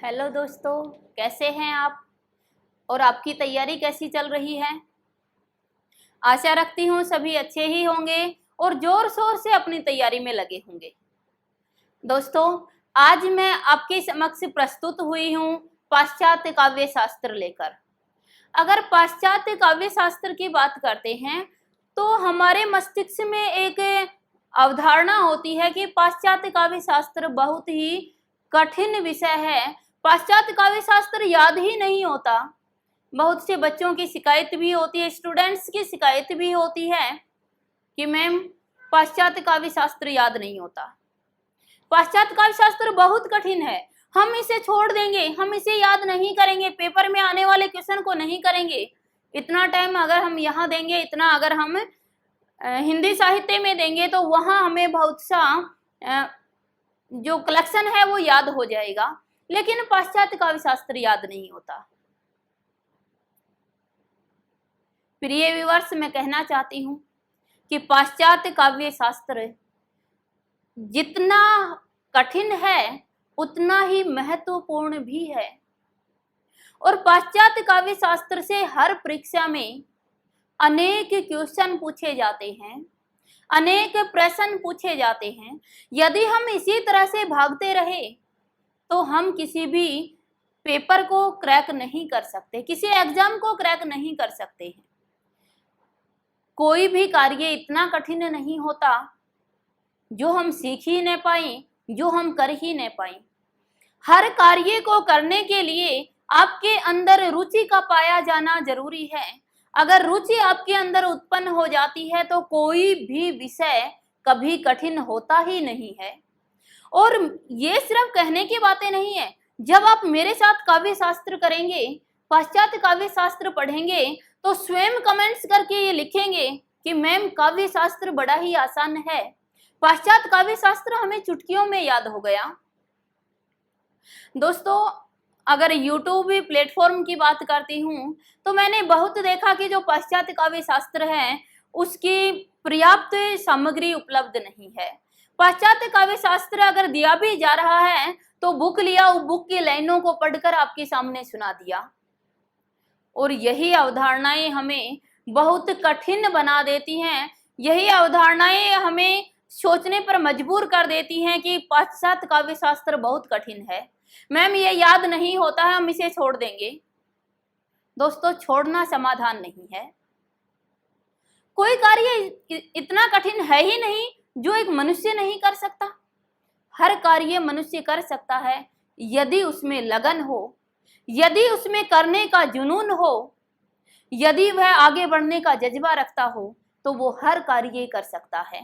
Hello दोस्तों, कैसे हैं आप और आपकी तैयारी कैसी चल रही है। आशा रखती हूँ सभी अच्छे ही होंगे और जोर शोर से अपनी तैयारी में लगे होंगे। दोस्तों, आज मैं आपके समक्ष प्रस्तुत हुई हूँ पाश्चात्य काव्य शास्त्र लेकर। अगर पाश्चात्य काव्य शास्त्र की बात करते हैं तो हमारे मस्तिष्क में एक अवधारणा होती है कि पाश्चात्य काव्य शास्त्र बहुत ही कठिन विषय है। पाश्चात्य काव्य शास्त्र याद ही नहीं होता। बहुत से बच्चों की शिकायत भी होती है, स्टूडेंट्स की शिकायत भी होती है कि मैम पाश्चात्य काव्य शास्त्र याद नहीं होता। पाश्चात्य काव्य शास्त्र बहुत कठिन है, हम इसे छोड़ देंगे, हम इसे याद नहीं करेंगे, पेपर में आने वाले क्वेश्चन को नहीं करेंगे। इतना टाइम अगर हम यहाँ देंगे, इतना अगर हम हिंदी साहित्य में देंगे तो वहाँ हमें बहुत सा जो कलेक्शन है वो याद हो जाएगा, लेकिन पाश्चात्य काव्य शास्त्र याद नहीं होता। प्रिय व्यूअर्स, मैं कहना चाहती हूँ कि पाश्चात्य काव्य शास्त्र जितना कठिन है उतना ही महत्वपूर्ण भी है। और पाश्चात्य काव्य शास्त्र से हर परीक्षा में अनेक क्वेश्चन पूछे जाते हैं, अनेक प्रश्न पूछे जाते हैं। यदि हम इसी तरह से भागते रहे तो हम किसी भी पेपर को क्रैक नहीं कर सकते, किसी एग्जाम को क्रैक नहीं कर सकते हैं। कोई भी कार्य इतना कठिन नहीं होता जो हम सीख ही न पाए, जो हम कर ही न पाए। हर कार्य को करने के लिए आपके अंदर रुचि का पाया जाना जरूरी है। अगर रुचि आपके अंदर उत्पन्न हो जाती है तो कोई भी विषय कभी कठिन होता ही नहीं है। और ये सिर्फ कहने की बातें नहीं है, जब आप मेरे साथ काव्य शास्त्र करेंगे, पाश्चात्य काव्य शास्त्र पढ़ेंगे तो स्वयं कमेंट्स करके ये लिखेंगे कि मैम काव्य शास्त्र बड़ा ही आसान है, पाश्चात्य काव्य शास्त्र हमें चुटकियों में याद हो गया। दोस्तों, अगर YouTube प्लेटफॉर्म की बात करती हूँ तो मैंने बहुत देखा कि जो पाश्चात्य काव्य शास्त्र है उसकी पर्याप्त सामग्री उपलब्ध नहीं है। पाश्चात्य काव्य शास्त्र अगर दिया भी जा रहा है तो बुक लिया, वो बुक की लाइनों को पढ़कर आपके सामने सुना दिया। और यही अवधारणाएं हमें बहुत कठिन बना देती हैं, यही अवधारणाएं हमें सोचने पर मजबूर कर देती हैं कि पाश्चात्य काव्य शास्त्र बहुत कठिन है, मैम ये याद नहीं होता है, हम इसे छोड़ देंगे। दोस्तों, छोड़ना समाधान नहीं है। कोई कार्य इतना कठिन है ही नहीं जो एक मनुष्य नहीं कर सकता। हर कार्य मनुष्य कर सकता है यदि उसमें लगन हो, यदि उसमें करने का जुनून हो, यदि वह आगे बढ़ने का जज्बा रखता हो तो वो हर कार्य कर सकता है।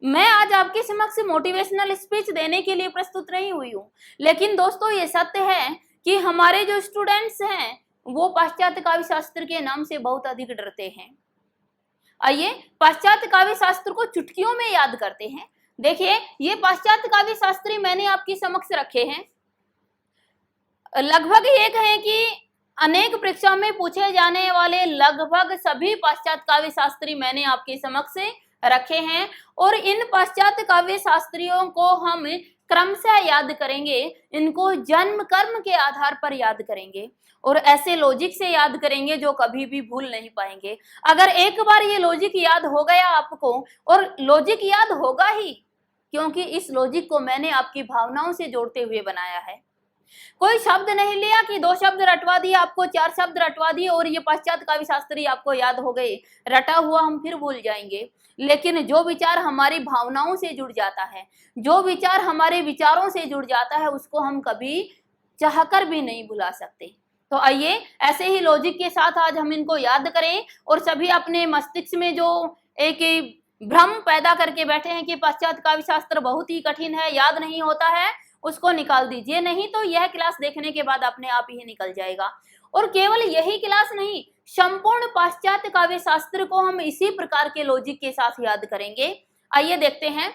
मैं आज आपके समक्ष मोटिवेशनल स्पीच देने के लिए प्रस्तुत नहीं हुई हूँ, लेकिन दोस्तों ये सत्य है कि हमारे जो स्टूडेंट्स हैं वो पाश्चात्य काव्य शास्त्र के नाम से बहुत अधिक डरते हैं। आइए पाश्चात्य काव्य शास्त्र को चुटकियों में याद करते हैं। देखिए, ये पाश्चात्य काव्य शास्त्री मैंने आपके समक्ष रखे हैं। लगभग ये कहें कि अनेक परीक्षा में पूछे जाने वाले लगभग सभी पाश्चात्य काव्य शास्त्री मैंने आपके समक्ष रखे हैं। और इन पाश्चात्य काव्य शास्त्रियों को हम क्रमशः याद करेंगे, इनको जन्म कर्म के आधार पर याद करेंगे और ऐसे लॉजिक से याद करेंगे जो कभी भी भूल नहीं पाएंगे। अगर एक बार ये लॉजिक याद हो गया आपको, और लॉजिक याद होगा ही क्योंकि इस लॉजिक को मैंने आपकी भावनाओं से जोड़ते हुए बनाया है। कोई शब्द नहीं लिया कि 2 शब्द रटवा दिए, आपको 4 शब्द रटवा दिए और ये पाश्चात्य काव्य शास्त्री आपको याद हो गए। रटा हुआ हम फिर भूल जाएंगे, लेकिन जो विचार हमारी भावनाओं से जुड़ जाता है, जो विचार हमारे विचारों से जुड़ जाता है, उसको हम कभी चाहकर भी नहीं भुला सकते। तो आइए ऐसे ही लॉजिक के साथ आज हम इनको याद करें और सभी अपने मस्तिष्क में जो एक भ्रम पैदा करके बैठे हैं कि पाश्चात्य काव्य शास्त्र बहुत ही कठिन है, याद नहीं होता है, उसको निकाल दीजिए। नहीं तो यह क्लास देखने के बाद अपने आप ही निकल जाएगा। और केवल यही क्लास नहीं, संपूर्ण पाश्चात्य काव्य शास्त्र को हम इसी प्रकार के लॉजिक के साथ याद करेंगे। आइए देखते हैं,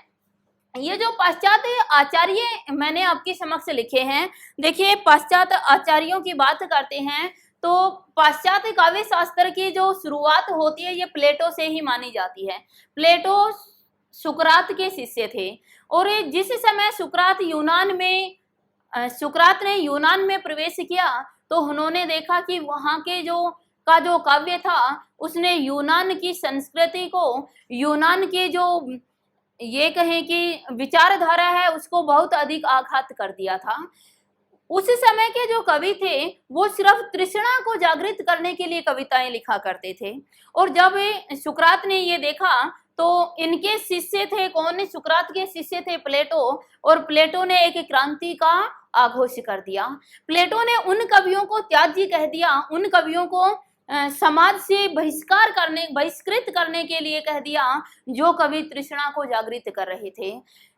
ये जो पाश्चात्य आचार्य मैंने आपके समक्ष लिखे हैं, देखिए पाश्चात्य आचार्यों की बात करते हैं तो पाश्चात्य काव्य शास्त्र की जो शुरुआत होती है ये प्लेटो से ही मानी जाती है। प्लेटो सुकरात के शिष्य थे और जिस समय सुकरात यूनान में सुकरात ने यूनान में प्रवेश किया तो उन्होंने देखा कि वहां के जो काव्य था उसने यूनान की संस्कृति को, यूनान के जो ये कहें कि विचारधारा है उसको बहुत अधिक आघात कर दिया था। उस समय के जो कवि थे वो सिर्फ तृष्णा को जागृत करने के लिए कविताएं लिखा करते थे। और जब सुकरात ने ये देखा तो इनके शिष्य थे कौन? सुकरात के शिष्य थे प्लेटो, और प्लेटो ने एक क्रांति का आघोष कर दिया। प्लेटो ने उन कवियों को त्याज्य कह दिया, उन कवियों को समाज से बहिष्कृत करने के लिए कह दिया जो कवि तृष्णा को जागृत कर रहे थे।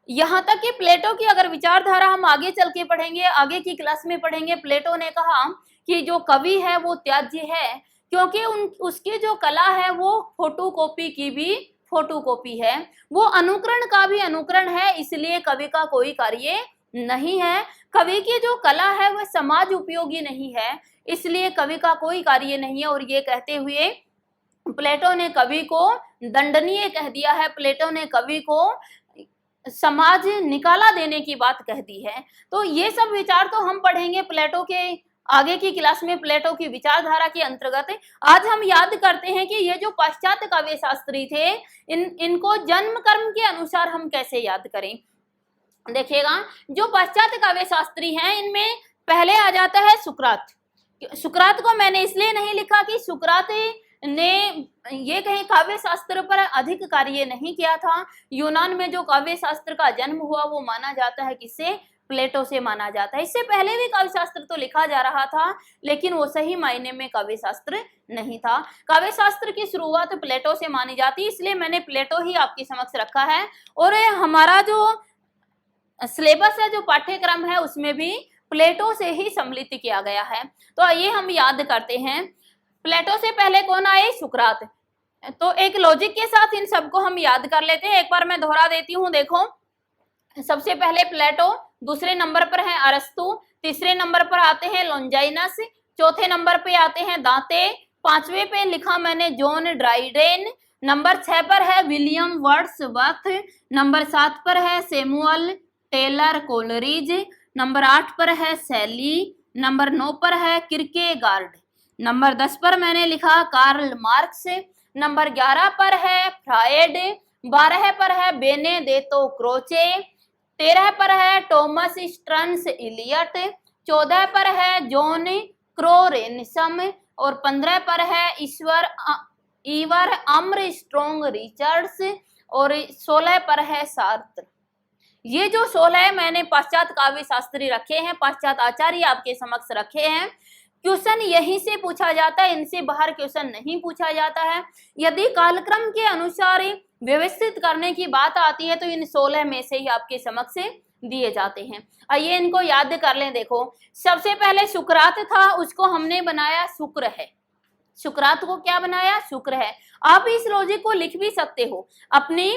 यहाँ तक कि प्लेटो की अगर विचारधारा हम आगे चल के पढ़ेंगे, आगे की क्लास में पढ़ेंगे, प्लेटो ने कहा कि जो कवि है वो त्याज्य है क्योंकि उसकी जो कला है वो फोटोकॉपी की भी फोटोकॉपी है, वो अनुकरण का भी अनुकरण है, इसलिए कवि का कोई कार्य नहीं है। कवि की जो कला है वह समाज उपयोगी नहीं है, इसलिए कवि का कोई कार्य नहीं है। और ये कहते हुए प्लेटो ने कवि को दंडनीय कह दिया है, प्लेटो ने कवि को समाज निकाला देने की बात कह दी है। तो ये सब विचार तो हम पढ़ेंगे प्लेटो के आगे की क्लास में, प्लेटो की विचारधारा के अंतर्गत। आज हम याद करते हैं कि ये जो पाश्चात्य काव्य शास्त्री थे इनको जन्म कर्म के अनुसार हम कैसे याद करें। देखिएगा, जो पाश्चात्य काव्य शास्त्री हैं इनमें पहले आ जाता है सुकरात। सुकरात को मैंने इसलिए नहीं लिखा कि सुकरात ने ये कहीं काव्य शास्त्र पर अधिक कार्य नहीं किया था। यूनान में जो काव्य शास्त्र का जन्म हुआ वो माना जाता है किससे? प्लेटो से माना जाता है। इससे पहले भी काव्य शास्त्र तो लिखा जा रहा था लेकिन वो सही मायने में काव्य शास्त्र नहीं था। काव्य शास्त्र की शुरुआत प्लेटो से मानी जाती है, इसलिए मैंने प्लेटो ही आपके समक्ष रखा है। और हमारा जो सिलेबस है, जो पाठ्यक्रम है, उसमें भी प्लेटो से ही सम्मिलित किया गया है। तो आइए हम याद करते हैं, प्लेटो से पहले कौन आए? सुकरात। तो एक लॉजिक के साथ इन सबको हम याद कर लेते हैं। एक बार मैं दोहरा देती हूँ। देखो, सबसे पहले प्लेटो, दूसरे नंबर पर है अरस्तु, तीसरे नंबर पर आते हैं लॉन्जाइनस, चौथे नंबर पे आते हैं दांते, पांचवे पे लिखा मैंने जॉन ड्राइडेन, नंबर 6 पर है विलियम वर्ड्सवर्थ, नंबर 7 पर है सैमुअल टेलर कोलरिज, नंबर 8 पर है शैली, नंबर 9 पर है किरकेगार्ड, नंबर 10 पर मैंने लिखा कार्ल मार्क्स, नंबर 11 पर है फ्रायड, 12 पर है बेनेदेतो क्रोचे, 13 पर है टॉमस स्टर्न्स इलियट, 14 पर है जॉन क्रोरेनसम और 15 पर है ईवर आर्मस्ट्रॉन्ग रिचर्ड्स और 16 पर है सार्त्र। ये जो 16 मैंने पाश्चात्य काव्य शास्त्री रखे हैं, पाश्चात्य आचार्य आपके समक्ष रखे हैं। क्वेश्चन यहीं से पूछा जाता है, इनसे बाहर क्वेश्चन नहीं पूछा जाता है। यदि कालक्रम के अनुसार व्यवस्थित करने की बात आती है तो इन 16 में से ही आपके समक्ष दिए जाते हैं। आइए इनको याद कर लें। देखो, सबसे पहले सुकरात था, उसको हमने बनाया शुक्र है। सुकरात को क्या बनाया? शुक्र है। आप इस लॉजिक को लिख भी सकते हो अपनी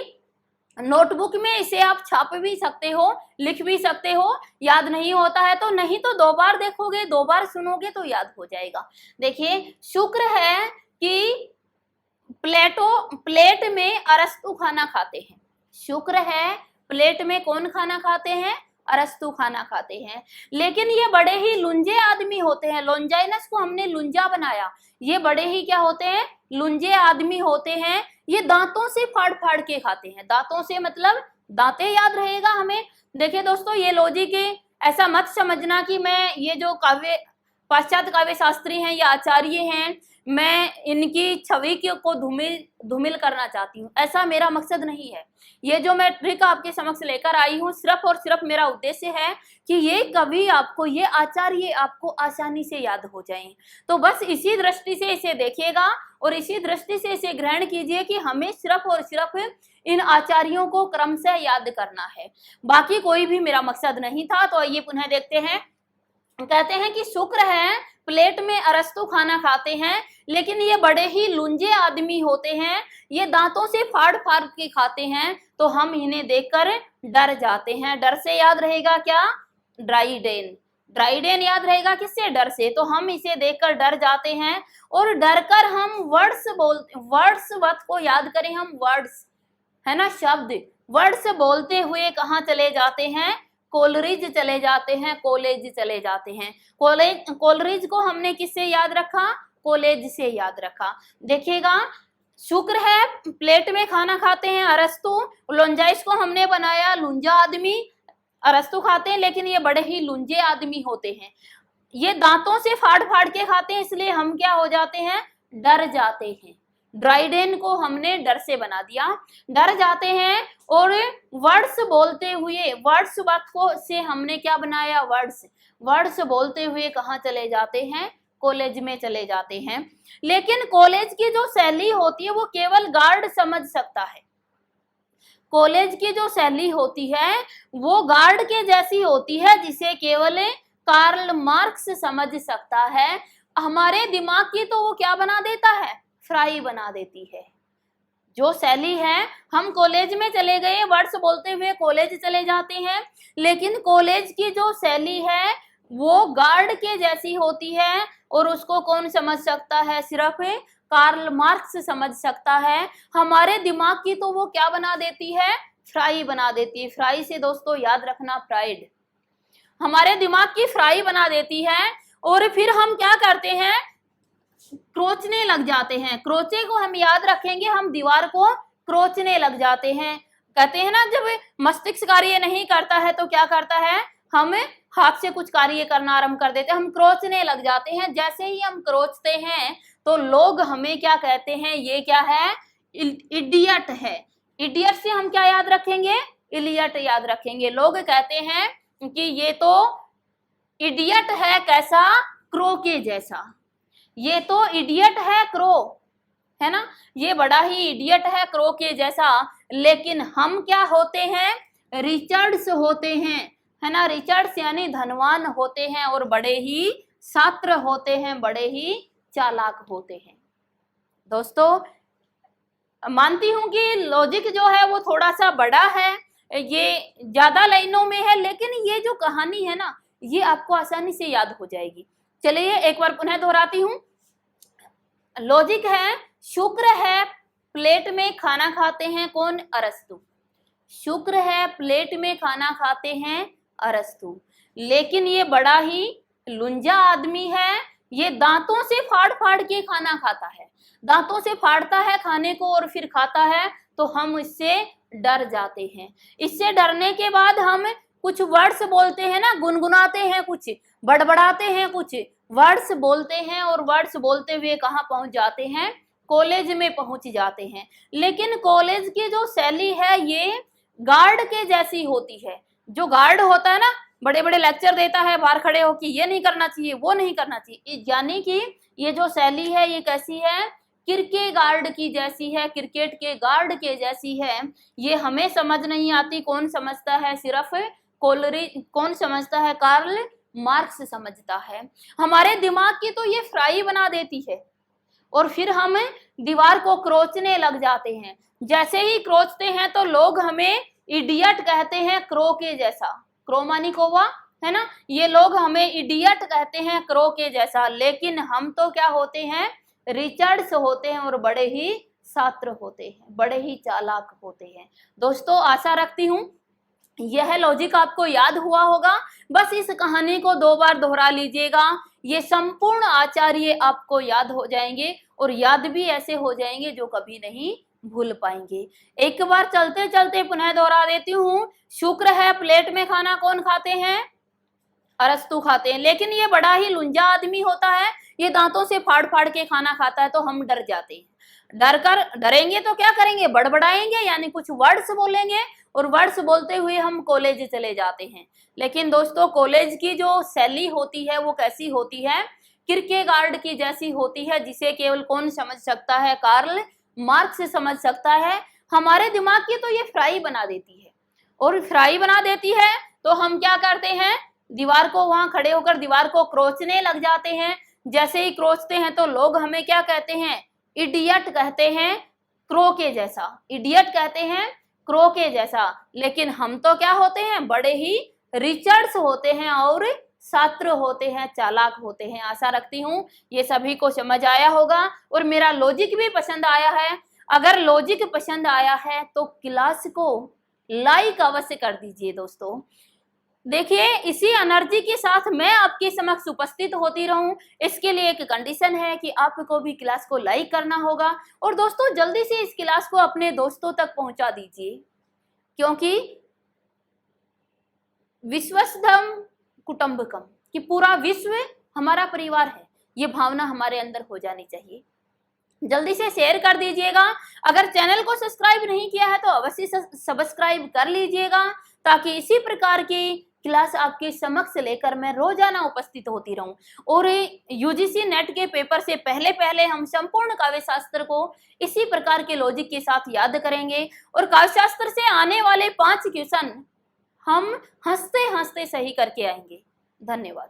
नोटबुक में, इसे आप छाप भी सकते हो, लिख भी सकते हो। याद नहीं होता है तो नहीं तो 2 बार देखोगे, 2 बार सुनोगे तो याद हो जाएगा। देखिए, शुक्र है कि प्लेट में अरस्तु खाना खाते हैं। शुक्र है प्लेट में कौन खाना खाते हैं? अरस्तु खाना खाते हैं। लेकिन ये बड़े ही लुंजे आदमी होते हैं। लॉन्जाइनस को हमने लुंजा बनाया, ये बड़े ही क्या होते हैं? लुंजे आदमी होते हैं। ये दांतों से फाड़ फाड़ के खाते हैं। दांतों से मतलब दांते याद रहेगा हमें। देखिए दोस्तों, ये लॉजिक ऐसा मत समझना कि मैं ये जो पाश्चात्य काव्य शास्त्री हैं या आचार्य हैं, मैं इनकी छवि को धूमिल करना चाहती हूँ, ऐसा मेरा मकसद नहीं है। ये जो मैं ट्रिक आपके समक्ष लेकर आई हूँ, सिर्फ और सिर्फ मेरा उद्देश्य है कि ये कवि आपको, ये आचार्य आपको आसानी से याद हो जाएं। तो बस इसी दृष्टि से इसे देखिएगा और इसी दृष्टि से इसे ग्रहण कीजिए कि हमें सिर्फ और सिर्फ इन आचार्यों को क्रमशः याद करना है, बाकी कोई भी मेरा मकसद नहीं था। तो आइए पुनः देखते हैं। कहते हैं कि शुक्र है, प्लेट में अरस्तु खाना खाते हैं, लेकिन ये बड़े ही लुंजे आदमी होते हैं, ये दांतों से फाड़ फाड़ के खाते हैं, तो हम इन्हें देखकर डर जाते हैं। डर से याद रहेगा क्या? ड्राइडेन। ड्राइडेन याद रहेगा किससे? डर से। तो हम इसे देखकर डर जाते हैं और डरकर हम वर्ड्सवर्थ को याद करें। हम वर्ड्स है ना, शब्द, वर्ड्स बोलते हुए कहाँ चले जाते हैं? कोलरिज चले जाते हैं, कॉलेज चले जाते हैं। कोलरिज को हमने किससे याद रखा? कॉलेज से याद रखा। देखिएगा, शुक्र है प्लेट में खाना खाते हैं अरस्तु, लोंजाइस को हमने बनाया लुंजा आदमी, अरस्तु खाते हैं लेकिन ये बड़े ही लुंजे आदमी होते हैं। ये दांतों से फाड़ फाड़ के खाते हैं, इसलिए हम क्या हो जाते हैं? डर जाते हैं। ड्राइडेन को हमने डर से बना दिया, डर जाते हैं। और वर्ड्स बोलते हुए, वर्ड्स वक्त को से हमने क्या बनाया? वर्ड्स बोलते हुए कहाँ चले जाते हैं? कॉलेज में चले जाते हैं। लेकिन कॉलेज की जो शैली होती है वो केवल गार्ड समझ सकता है। कॉलेज की जो शैली होती है वो गार्ड के जैसी होती है, जिसे केवल कार्ल मार्क्स समझ सकता है। हमारे दिमाग की तो वो क्या बना देता है? फ्राई बना देती है। जो शैली है, हम कॉलेज में चले गए, वर्ड्स बोलते हुए कॉलेज चले जाते हैं, लेकिन कॉलेज की जो शैली है वो गार्ड के जैसी होती है। और उसको कौन समझ सकता है? सिर्फ कार्ल मार्क्स समझ सकता है। हमारे दिमाग की तो वो क्या बना देती है? फ्राई बना देती है। फ्राई से दोस्तों याद रखना प्राइड, हमारे दिमाग की फ्राई बना देती है। और फिर हम क्या करते हैं? क्रोचने लग जाते हैं। क्रोचे को हम याद रखेंगे, हम दीवार को क्रोचने लग जाते हैं। कहते हैं ना, जब मस्तिष्क कार्य नहीं करता है तो क्या करता है? हम हाथ से कुछ कार्य करना आरंभ कर देते हैं, हम क्रोचने लग जाते हैं। जैसे ही हम क्रोचते हैं तो लोग हमें क्या कहते हैं? ये क्या है? इडियट है। इडियट से हम क्या याद रखेंगे? इलियट याद रखेंगे। लोग कहते हैं कि ये तो इडियट है, कैसा? क्रो के जैसा। ये तो इडियट है क्रो, है ना, ये बड़ा ही इडियट है क्रो के जैसा। लेकिन हम क्या होते हैं? रिचर्ड्स होते हैं, है ना। रिचर्ड्स यानी धनवान होते हैं और बड़े ही छात्र होते हैं, बड़े ही चालाक होते हैं। दोस्तों, मानती हूं कि लॉजिक जो है वो थोड़ा सा बड़ा है, ये ज्यादा लाइनों में है, लेकिन ये जो कहानी है ना, ये आपको आसानी से याद हो जाएगी। चलिए एक बार पुनः दोहराती हूँ। लॉजिक है, शुक्र है प्लेट में खाना खाते हैं कौन? अरस्तु। शुक्र है प्लेट में खाना खाते हैं अरस्तु, लेकिन ये बड़ा ही लुंजा आदमी है। ये दांतों से फाड़ फाड़ के खाना खाता है, दांतों से फाड़ता है खाने को और फिर खाता है, तो हम इससे डर जाते हैं। इससे डरने के बाद हम कुछ वर्ड्स बोलते हैं ना, गुनगुनाते हैं, कुछ बड़बड़ाते हैं, कुछ वर्ड्स बोलते हैं और वर्ड्स बोलते हुए कहाँ पहुंच जाते हैं? कॉलेज में पहुंच जाते हैं। लेकिन कॉलेज की जो शैली है ये गार्ड के जैसी होती है। जो गार्ड होता है ना, बड़े बड़े लेक्चर देता है बाहर खड़े होकर, ये नहीं करना चाहिए, वो नहीं करना चाहिए, यानी कि ये जो शैली है ये कैसी है? किरकेगार्ड की जैसी है, क्रिकेट के गार्ड के जैसी है। ये हमें समझ नहीं आती, कौन समझता है? सिर्फ कौन समझता है? कार्ल मार्क्स समझता है। हमारे दिमाग की तो ये फ्राई बना देती है और फिर हम दीवार को क्रोचने लग जाते हैं। जैसे ही क्रोचते हैं तो लोग हमें इडियट कहते हैं, क्रो के जैसा। क्रो मानी कौवा, है ना। ये लोग हमें इडियट कहते हैं, क्रो के जैसा। लेकिन हम तो क्या होते हैं? रिचर्ड्स होते हैं और बड़े ही छात्र होते हैं, बड़े ही चालाक होते हैं। दोस्तों, आशा रखती हूँ यह लॉजिक आपको याद हुआ होगा। बस इस कहानी को 2 बार दोहरा लीजिएगा, ये संपूर्ण आचार्य आपको याद हो जाएंगे और याद भी ऐसे हो जाएंगे जो कभी नहीं भूल पाएंगे। एक बार चलते चलते पुनः दोहरा देती हूँ। शुक्र है प्लेट में खाना कौन खाते हैं? अरस्तु खाते हैं, लेकिन ये बड़ा ही लुंजा आदमी होता है, ये दांतों से फाड़ फाड़ के खाना खाता है, तो हम डर जाते हैं। डरेंगे तो क्या करेंगे? बड़बड़ाएंगे, यानी कुछ वर्ड्स बोलेंगे और वर्ड्स बोलते हुए हम कॉलेज चले जाते हैं। लेकिन दोस्तों, कॉलेज की जो शैली होती है वो कैसी होती है? किरकेगार्ड की जैसी होती है, जिसे केवल कौन समझ सकता है? कार्ल मार्क्स समझ सकता है। हमारे दिमाग की तो ये फ्राई बना देती है, और फ्राई बना देती है तो हम क्या करते हैं? दीवार को, वहां खड़े होकर दीवार को क्रोचने लग जाते हैं। जैसे ही क्रोचते हैं तो लोग हमें क्या कहते हैं? इडियट कहते हैं, क्रो के जैसा। इडियट कहते हैं, क्रो के जैसा। लेकिन हम तो क्या होते हैं? बड़े ही रिचर्ड्स होते हैं और छात्र होते हैं, चालाक होते हैं। आशा रखती हूँ ये सभी को समझ आया होगा और मेरा लॉजिक भी पसंद आया है। अगर लॉजिक पसंद आया है तो क्लास को लाइक अवश्य कर दीजिए दोस्तों। देखिए, इसी एनर्जी के साथ मैं आपके समक्ष उपस्थित होती रहूं, इसके लिए एक कंडीशन है कि आपको भी क्लास को लाइक करना होगा और दोस्तों जल्दी से इस क्लास को अपने दोस्तों तक पहुंचा दीजिए, क्योंकि विश्वस्धम कुटुंबकम, कि पूरा विश्व हमारा परिवार है, ये भावना हमारे अंदर हो जानी चाहिए। जल्दी से शेयर कर दीजिएगा। अगर चैनल को सब्सक्राइब नहीं किया है तो अवश्य सब्सक्राइब कर लीजिएगा, ताकि इसी प्रकार की क्लास आपके समक्ष लेकर मैं रोजाना उपस्थित होती रहूं। और यूजीसी नेट के पेपर से पहले पहले हम संपूर्ण काव्य शास्त्र को इसी प्रकार के लॉजिक के साथ याद करेंगे और काव्य शास्त्र से आने वाले 5 क्वेश्चन हम हंसते हंसते सही करके आएंगे। धन्यवाद।